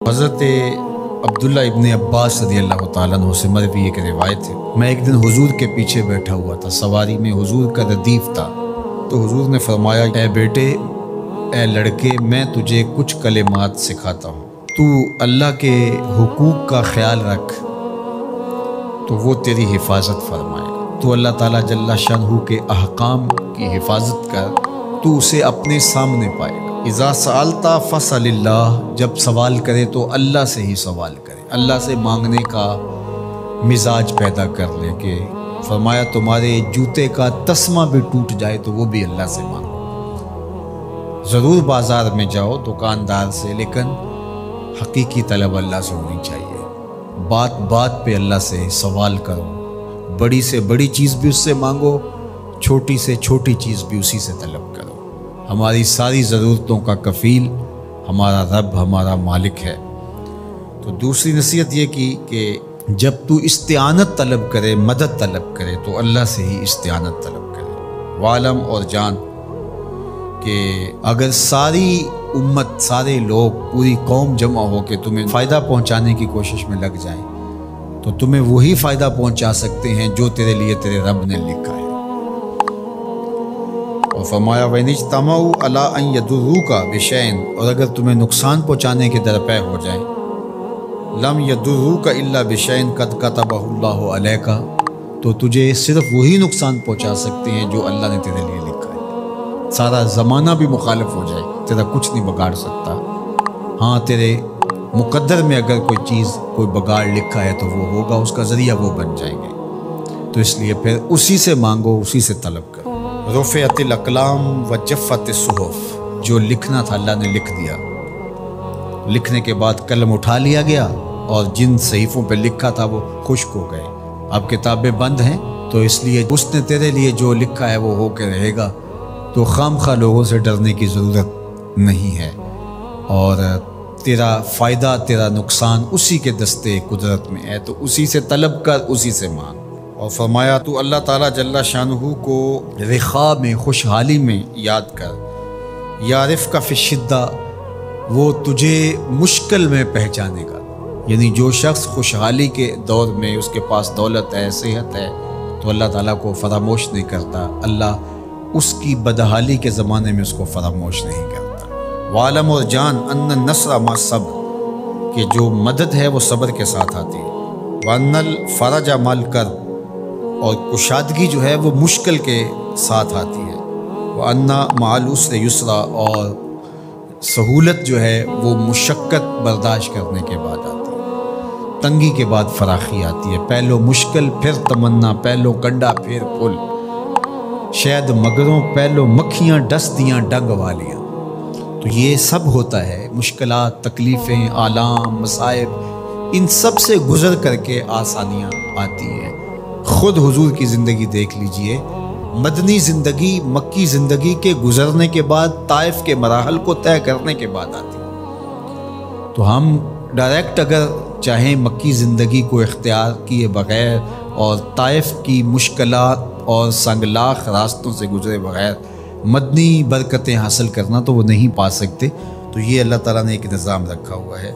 حضرت عبداللہ ابن عباس رضی اللہ تعالیٰ عنہ سے مروی ایک روایت ہے، میں ایک دن حضور کے پیچھے بیٹھا ہوا تھا، سواری میں حضور کا ردیف تھا، تو حضور نے فرمایا، اے بیٹے، اے لڑکے، میں تجھے کچھ کلمات سکھاتا ہوں، تو اللہ کے حقوق کا خیال رکھ تو وہ تیری حفاظت فرمائے گا۔ تو اللہ تعالیٰ جل شانہ کے احکام کی حفاظت کر، تو اسے اپنے سامنے پائے گا۔ اذا سألت فاسأل اللہ، جب سوال کرے تو اللہ سے ہی سوال کرے، اللہ سے مانگنے کا مزاج پیدا کر لے کہ فرمایا تمہارے جوتے کا تسمہ بھی ٹوٹ جائے تو وہ بھی اللہ سے مانگو۔ ضرور بازار میں جاؤ دکاندار سے، لیکن حقیقی طلب اللہ سے ہونی چاہیے۔ بات بات پہ اللہ سے سوال کرو، بڑی سے بڑی چیز بھی اس سے مانگو، چھوٹی سے چھوٹی چیز بھی اسی سے طلب کرو۔ ہماری ساری ضرورتوں کا کفیل ہمارا رب، ہمارا مالک ہے۔ تو دوسری نصیحت یہ کی کہ جب تو استعانت طلب کرے، مدد طلب کرے، تو اللہ سے ہی استعانت طلب کرے۔ وعلم، اور جان کہ اگر ساری امت، سارے لوگ، پوری قوم جمع ہو کے تمہیں فائدہ پہنچانے کی کوشش میں لگ جائیں تو تمہیں وہی فائدہ پہنچا سکتے ہیں جو تیرے لیے تیرے رب نے لکھا ہے۔ اور فرمایا وَإِنِ اجْتَمَعُوا عَلَىٰ أَن يَضُرُّوكَ بِشَيْءٍ، اور اگر تمہیں نقصان پہنچانے کے درپے ہو جائیں، لَمْ يَضُرُّوكَ إِلَّا بِشَيْءٍ قَدْ كَتَبَهُ اللَّهُ عَلَيْكَ، تو تجھے صرف وہی نقصان پہنچا سکتے ہیں جو اللہ نے تیرے لیے لکھا ہے۔ سارا زمانہ بھی مخالف ہو جائے، تیرا کچھ نہیں بگاڑ سکتا۔ ہاں، تیرے مقدر میں اگر کوئی چیز، کوئی بگاڑ لکھا ہے تو وہ ہوگا، اس کا ذریعہ وہ بن جائیں گے۔ تو اس لیے پھر اسی سے مانگو، اسی سے طلب کرو۔ رفعت الاقلام وجفت الصحف، جو لکھنا تھا اللہ نے لکھ دیا، لکھنے کے بعد قلم اٹھا لیا گیا، اور جن صحیفوں پہ لکھا تھا وہ خشک ہو گئے۔ اب کتابیں بند ہیں، تو اس لیے اس نے تیرے لیے جو لکھا ہے وہ ہو کے رہے گا، تو خام خواہ لوگوں سے ڈرنے کی ضرورت نہیں ہے، اور تیرا فائدہ، تیرا نقصان اسی کے دستے قدرت میں ہے، تو اسی سے طلب کر، اسی سے مانگ۔ اور فرمایا تو اللہ تعالیٰ جل شانہ کو رخاء میں، خوشحالی میں یاد کر، یعرفک فی الشدہ، وہ تجھے مشکل میں پہچانے گا۔ یعنی جو شخص خوشحالی کے دور میں اس کے پاس دولت ہے، صحت ہے، تو اللہ تعالیٰ کو فراموش نہیں کرتا، اللہ اس کی بدحالی کے زمانے میں اس کو فراموش نہیں کرتا۔ وعلم، اور جان، ان النصر مع الصبر، کہ جو مدد ہے وہ صبر کے ساتھ آتی ہے۔ وان الفرج مع الکرب، اور کشادگی جو ہے وہ مشکل کے ساتھ آتی ہے۔ وان مع العسر یسرا، اور سہولت جو ہے وہ مشقت برداشت کرنے کے بعد آتی ہے۔ تنگی کے بعد فراخی آتی ہے، پہلو مشکل پھر تمنا، پہلو کنڈا پھر پھول، شاید مگروں پہلو مکھیاں ڈس دیاں ڈنگ والیاں۔ تو یہ سب ہوتا ہے، مشکلات، تکلیفیں، آلام، مصائب، ان سب سے گزر کر کے آسانیاں آتی ہیں۔ خود حضور کی زندگی دیکھ لیجئے، مدنی زندگی مکی زندگی کے گزرنے کے بعد، طائف کے مراحل کو طے کرنے کے بعد آتی ہے۔ تو ہم ڈائریکٹ اگر چاہیں مکی زندگی کو اختیار کیے بغیر اور طائف کی مشکلات اور سنگلاخ راستوں سے گزرے بغیر مدنی برکتیں حاصل کرنا، تو وہ نہیں پا سکتے۔ تو یہ اللہ تعالیٰ نے ایک نظام رکھا ہوا ہے۔